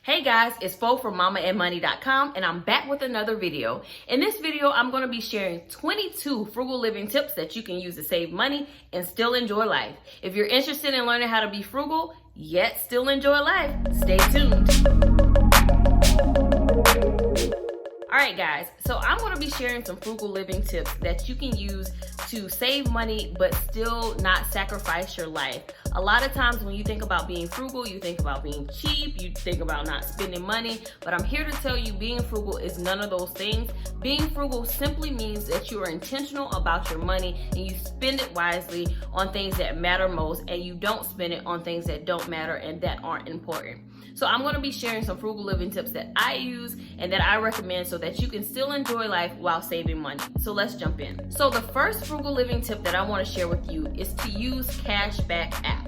Hey guys, it's Fo from mamaandmoney.com and I'm back with another video. In this video, I'm going to be sharing 22 frugal living tips that you can use to save money and still enjoy life. If you're interested in learning how to be frugal, yet still enjoy life, stay tuned. Alright guys, so I'm going to be sharing some frugal living tips that you can use to save money but still not sacrifice your life. A lot of times when you think about being frugal, you think about being cheap, you think about not spending money, but I'm here to tell you being frugal is none of those things. Being frugal simply means that you are intentional about your money and you spend it wisely on things that matter most and you don't spend it on things that don't matter and that aren't important. So I'm going to be sharing some frugal living tips that I use and that I recommend so that you can still enjoy life while saving money. So let's jump in. So the first frugal living tip that I want to share with you is to use cashback apps.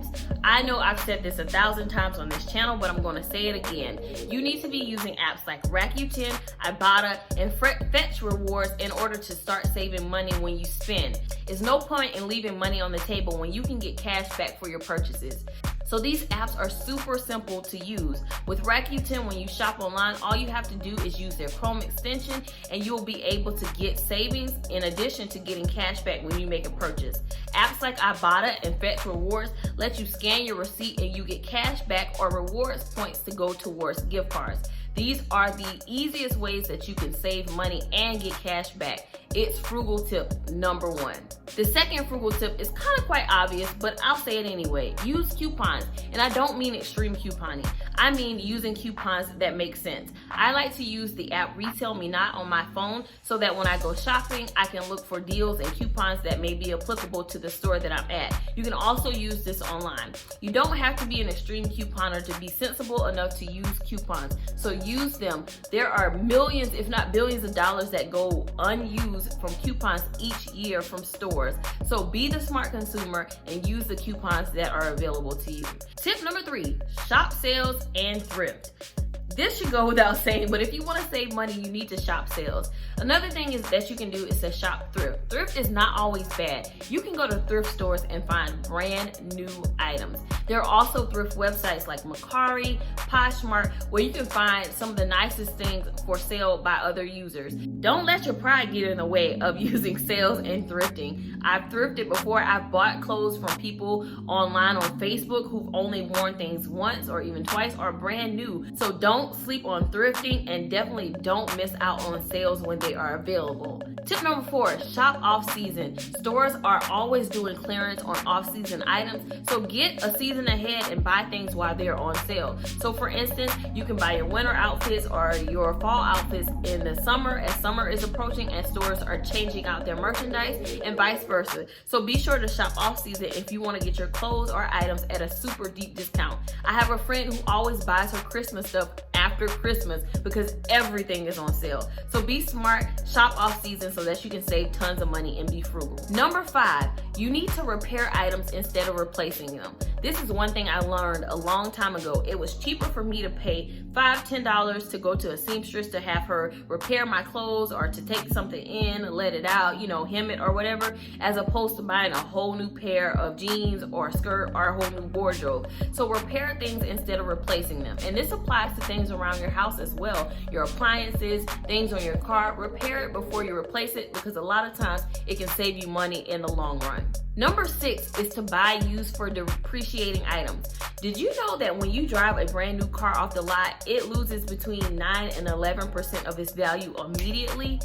I know I've said this 1,000 times on this channel, but I'm going to say it again. You need to be using apps like Rakuten, Ibotta, and Fetch Rewards in order to start saving money when you spend. There's no point in leaving money on the table when you can get cash back for your purchases. So these apps are super simple to use. With Rakuten, when you shop online, all you have to do is use their Chrome extension and you'll be able to get savings in addition to getting cash back when you make a purchase. Apps like Ibotta and Fetch Rewards let you scan your receipt and you get cash back or rewards points to go towards gift cards. These are the easiest ways that you can save money and get cash back. It's frugal tip number 1. The second frugal tip is kind of quite obvious, but I'll say it anyway. Use coupons, and I don't mean extreme couponing. I mean using coupons that make sense. I like to use the app Retail Me Not on my phone so that when I go shopping, I can look for deals and coupons that may be applicable to the store that I'm at. You can also use this online. You don't have to be an extreme couponer to be sensible enough to use coupons, so use them. There are millions, if not billions of dollars that go unused from coupons each year from stores. So be the smart consumer and use the coupons that are available to you. Tip number 3, shop sales and thrift. This should go without saying, but if you want to save money, you need to shop sales. Another thing is that you can do is to shop thrift. Thrift is not always bad. You can go to thrift stores and find brand new items. There are also thrift websites like Mercari, Poshmark, where you can find some of the nicest things for sale by other users. Don't let your pride get in the way of using sales and thrifting. I've thrifted before. I've bought clothes from people online on Facebook who've only worn things once or even twice or brand new. So don't sleep on thrifting and definitely don't miss out on sales when they are available. Tip number 4, shop off season. Stores are always doing clearance on off season items, so get a season ahead and buy things while they're on sale. So for instance, you can buy your winter outfits or your fall outfits in the summer as summer is approaching and stores are changing out their merchandise and vice versa. So be sure to shop off season if you want to get your clothes or items at a super deep discount. I have a friend who always buys her Christmas stuff after Christmas because everything is on sale. So be smart, shop off season so that you can save tons of money and be frugal. Number 5, you need to repair items instead of replacing them. This is one thing I learned a long time ago. It was cheaper for me to pay $5-10 to go to a seamstress to have her repair my clothes or to take something in and let it out, hem it or whatever, as opposed to buying a whole new pair of jeans or a skirt or a whole new wardrobe. So repair things instead of replacing them. And this applies to things around your house as well. Your appliances, things on your car, repair it before you replace it because a lot of times it can save you money in the long run. Number 6 is to buy used for depreciating items. Did you know that when you drive a brand new car off the lot, it loses between 9 and 11% of its value immediately?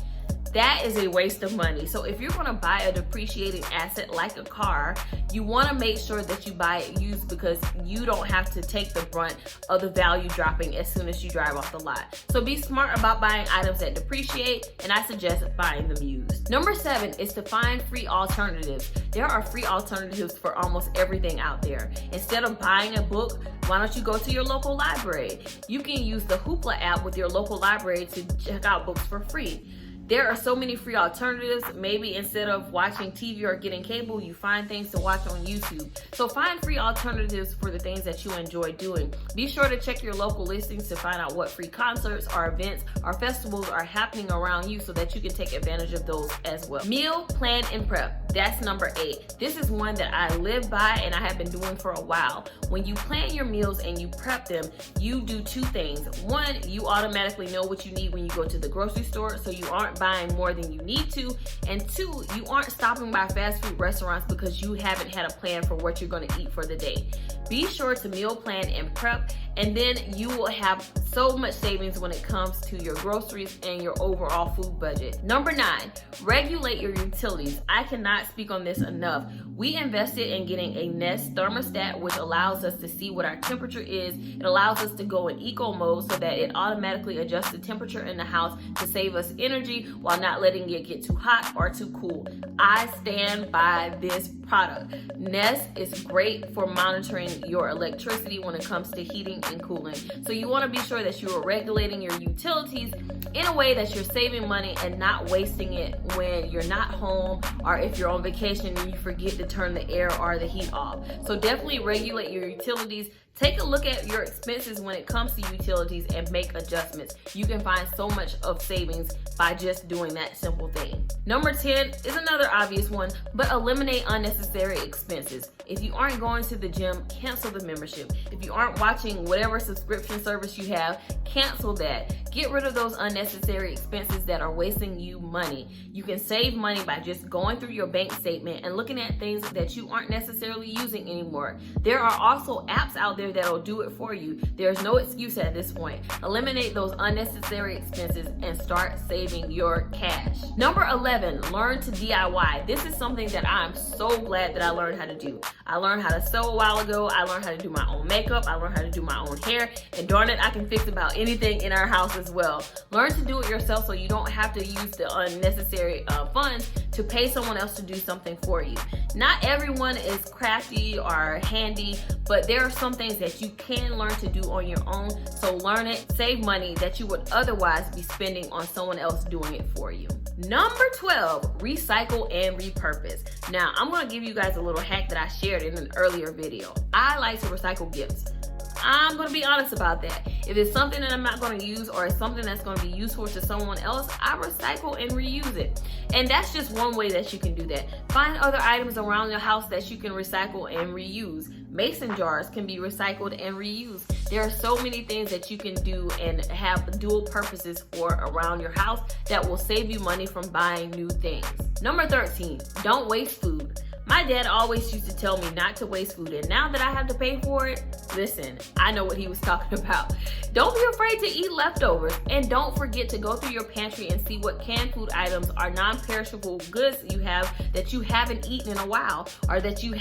That is a waste of money. So if you're going to buy a depreciating asset like a car, you want to make sure that you buy it used because you don't have to take the brunt of the value dropping as soon as you drive off the lot. So be smart about buying items that depreciate, and I suggest buying them used. Number 7 is to find free alternatives. There are free alternatives for almost everything out there. Instead of buying a book, why don't you go to your local library? You can use the Hoopla app with your local library to check out books for free. There are so many free alternatives. Maybe instead of watching TV or getting cable, you find things to watch on YouTube. So find free alternatives for the things that you enjoy doing. Be sure to check your local listings to find out what free concerts or events or festivals are happening around you so that you can take advantage of those as well. Meal, plan, and prep. That's number 8. This is one that I live by and I have been doing for a while. When you plan your meals and you prep them, you do 2 things. 1, you automatically know what you need when you go to the grocery store, so you aren't buying more than you need to. And 2, you aren't stopping by fast food restaurants because you haven't had a plan for what you're going to eat for the day. Be sure to meal plan and prep, and then you will have so much savings when it comes to your groceries and your overall food budget. Number 9, regulate your utilities. I cannot speak on this enough. We invested in getting a Nest thermostat, which allows us to see what our temperature is. It allows us to go in eco mode so that it automatically adjusts the temperature in the house to save us energy while not letting it get too hot or too cool. I stand by this product. Nest is great for monitoring your electricity when it comes to heating and cooling. So you want to be sure that you are regulating your utilities in a way that you're saving money and not wasting it when you're not home, or if you're on vacation and you forget to turn the air or the heat off. So definitely regulate your utilities. Take a look at your expenses when it comes to utilities and make adjustments. You can find so much of savings by just doing that simple thing. Number 10 is another obvious one, but eliminate unnecessary expenses. If you aren't going to the gym, cancel the membership. If you aren't watching whatever subscription service you have, cancel that. Get rid of those unnecessary expenses that are wasting you money. You can save money by just going through your bank statement and looking at things that you aren't necessarily using anymore. There are also apps out there that'll do it for you. There's no excuse at this point. Eliminate those unnecessary expenses and start saving your cash. Number 11, learn to DIY. This is something that I'm so glad that I learned how to do. I learned how to sew a while ago. I learned how to do my own makeup. I learned how to do my own hair. And darn it, I can fix about anything in our house as well. Learn to do it yourself so you don't have to use the unnecessary funds to pay someone else to do something for you. Not everyone is crafty or handy, but there are some things that you can learn to do on your own. So learn it, save money that you would otherwise be spending on someone else doing it for you. Number 12, recycle and repurpose. Now, I'm going to give you guys a little hack that I shared in an earlier video. I like to recycle gifts. I'm going to be honest about that. If it's something that I'm not going to use or it's something that's going to be useful to someone else, I recycle and reuse it. And that's just one way that you can do that. Find other items around your house that you can recycle and reuse. Mason jars can be recycled and reused. There are so many things that you can do and have dual purposes for around your house that will save you money from buying new things. Number 13, don't waste food. My dad always used to tell me not to waste food, and now that I have to pay for it, listen, I know what he was talking about. Don't be afraid to eat leftovers, and don't forget to go through your pantry and see what canned food items or non-perishable goods you have that you haven't eaten in a while, or that you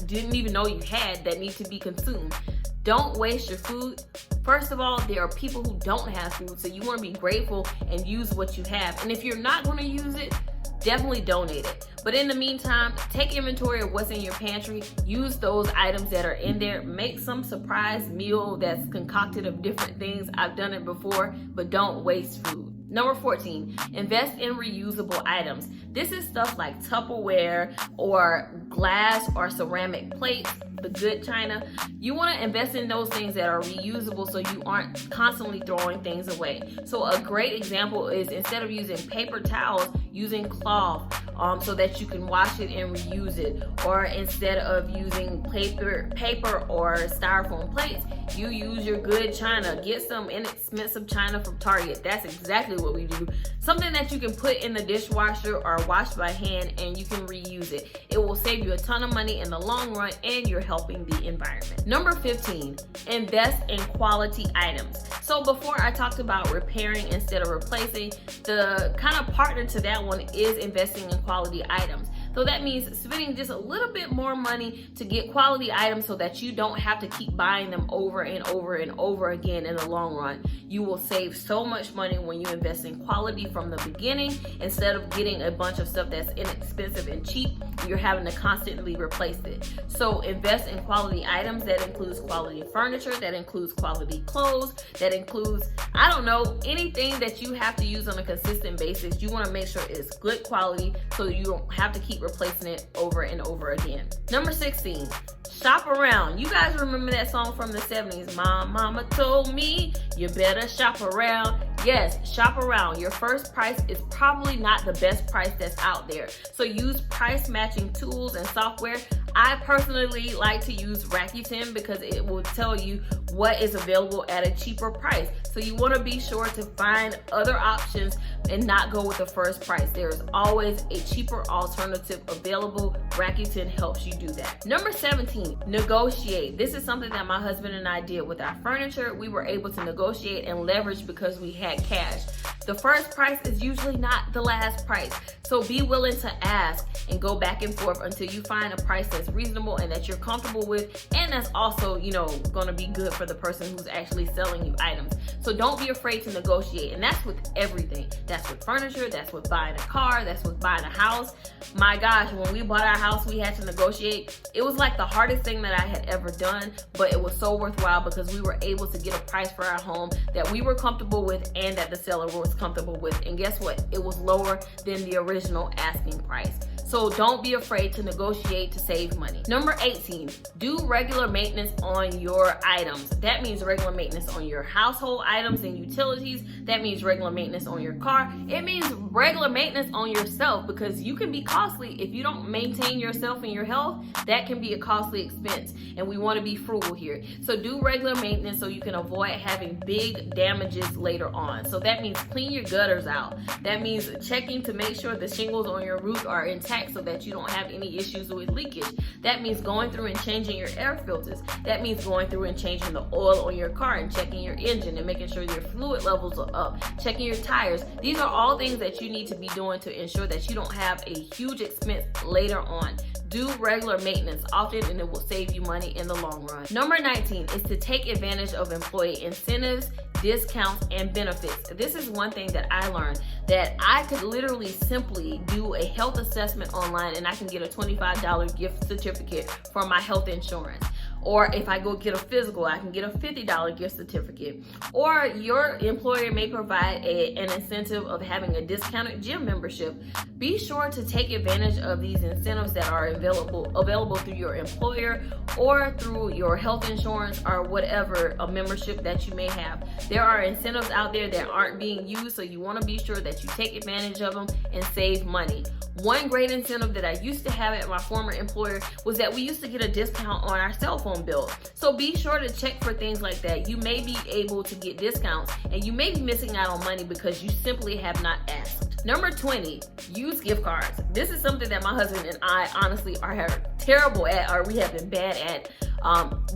didn't even know you had that need to be consumed. Don't waste your food. First of all, there are people who don't have food, so you want to be grateful and use what you have. And if you're not going to use it, definitely donate it. But in the meantime, take inventory of what's in your pantry. Use those items that are in there. Make some surprise meal that's concocted of different things. I've done it before, but don't waste food. Number 14, invest in reusable items. This is stuff like Tupperware or glass or ceramic plates, the good china. You want to invest in those things that are reusable so you aren't constantly throwing things away. So a great example is, instead of using paper towels, using cloth so that you can wash it and reuse it. Or instead of using paper or styrofoam plates, you use your good china. Get some inexpensive china from Target. That's exactly what we do. Something that you can put in the dishwasher or wash by hand and you can reuse it. It will save you a ton of money in the long run, and you're helping the environment. Number 15, invest in quality items. So before I talked about repairing instead of replacing, the kind of partner to that one is investing in quality items. So that means spending just a little bit more money to get quality items so that you don't have to keep buying them over and over and over again in the long run. You will save so much money when you invest in quality from the beginning, instead of getting a bunch of stuff that's inexpensive and cheap. You're having to constantly replace it. So invest in quality items. That includes quality furniture, that includes quality clothes, that includes, I don't know, anything that you have to use on a consistent basis. You want to make sure it's good quality so you don't have to keep replacing it over and over again. Number 16, shop around. You guys remember that song from the 70s? Mama told me you better shop around. Yes, shop around. Your first price is probably not the best price that's out there. So use price matching tools and software. I personally like to use Rakuten because it will tell you what is available at a cheaper price. So you want to be sure to find other options and not go with the first price. There's always a cheaper alternative available. Rakuten helps you do that. Number 17, negotiate. This is something that my husband and I did with our furniture. We were able to negotiate and leverage because we had cash. The first price is usually not the last price. So be willing to ask and go back and forth until you find a price that's reasonable and that you're comfortable with, and that's also, going to be good for the person who's actually selling you items. So don't be afraid to negotiate, and that's with everything. That's with furniture, that's with buying a car, that's with buying a house. My gosh, when we bought our house, we had to negotiate. It was like the hardest thing that I had ever done, but it was so worthwhile because we were able to get a price for our home that we were comfortable with and that the seller was comfortable with. And guess what? It was lower than the original asking price. So don't be afraid to negotiate to save money. Number 18, do regular maintenance on your items. That means regular maintenance on your household items and utilities. That means regular maintenance on your car. It means regular maintenance on yourself, because you can be costly if you don't maintain yourself and your health. That can be a costly expense, and we want to be frugal here. So do regular maintenance so you can avoid having big damages later on. So that means clean your gutters out. That means checking to make sure the shingles on your roof are intact so that you don't have any issues with leakage. That means going through and changing your air filters. That means going through and changing the oil on your car and checking your engine and making sure your fluid levels are up, checking your tires. These are all things that you need to be doing to ensure that you don't have a huge expense later on. Do regular maintenance often and it will save you money in the long run. Number 19 is to take advantage of employee incentives, discounts, and benefits. This is one thing that I learned, that I could literally simply do a health assessment online and I can get a $25 gift certificate for my health insurance. Or if I go get a physical, I can get a $50 gift certificate. Or your employer may provide an incentive of having a discounted gym membership. Be sure to take advantage of these incentives that are available through your employer or through your health insurance or whatever a membership that you may have. There are incentives out there that aren't being used, so you want to be sure that you take advantage of them and save money. One great incentive that I used to have at my former employer was that we used to get a discount on our cell phone bill. So be sure to check for things like that. You may be able to get discounts and you may be missing out on money because you simply have not asked. Number 20, use gift cards. This is something that my husband and I honestly are terrible at, or we have been bad at.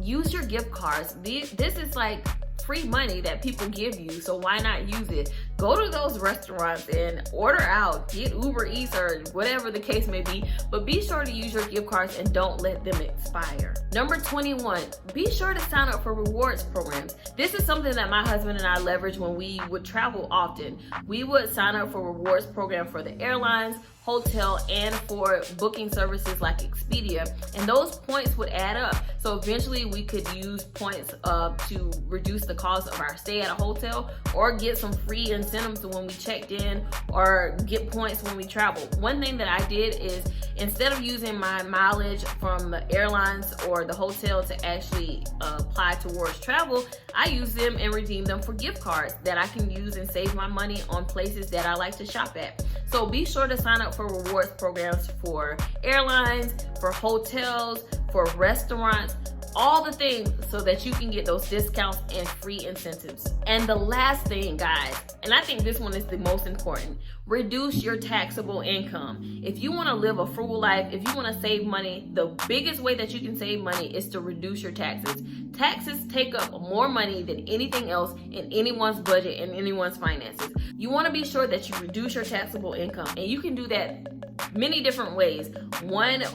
Use your gift cards. This is like free money that people give you, so why not use it? Go to those restaurants and order out, get Uber Eats or whatever the case may be, but be sure to use your gift cards and don't let them expire. Number 21, be sure to sign up for rewards programs. This is something that my husband and I leverage when we would travel often. We would sign up for rewards program for the airlines, hotel, and for booking services like Expedia, and those points would add up. So eventually we could use points to reduce the cost of our stay at a hotel, or get some free incentives when we checked in, or get points when we travel. One thing that I did is, instead of using my mileage from the airlines or the hotel to actually apply towards travel, I use them and redeem them for gift cards that I can use and save my money on places that I like to shop at. So be sure to sign up for rewards programs for airlines, for hotels, for restaurants, all the things, so that you can get those discounts and free incentives. And the last thing, guys, and I think this one is the most important, reduce your taxable income. If you want to live a frugal life, if you want to save money, the biggest way that you can save money is to reduce your taxes. Taxes take up more money than anything else in anyone's budget and anyone's finances. You want to be sure that you reduce your taxable income, and you can do that many different ways. One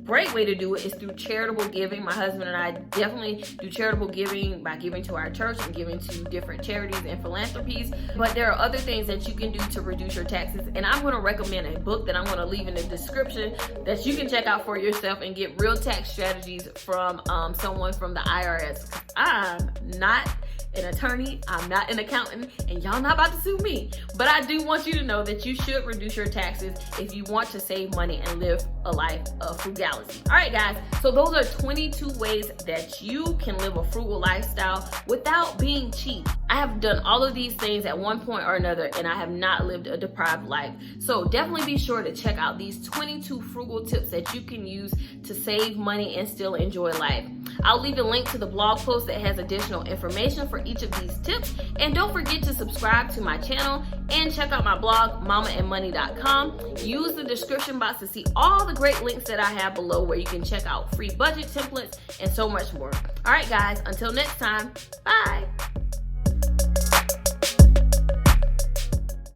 great way to do it is through charitable giving. My husband and I definitely do charitable giving by giving to our church and giving to different charities and philanthropies. But there are other things that you can do to reduce your taxes. And I'm going to recommend a book that I'm going to leave in the description that you can check out for yourself and get real tax strategies from someone from the IRS. I'm not an attorney, I'm not an accountant, and y'all not about to sue me. But I do want you to know that you should reduce your taxes if you want to save money and live a life of frugality. All right, guys, so those are 22 ways that you can live a frugal lifestyle without being cheap. I have done all of these things at one point or another, and I have not lived a deprived life. So definitely be sure to check out these 22 frugal tips that you can use to save money and still enjoy life. I'll leave a link to the blog post that has additional information for each of these tips. And don't forget to subscribe to my channel and check out my blog, mamaandmoney.com. Use the description box to see all the great links that I have below where you can check out free budget templates and so much more. All right, guys, until next time, bye.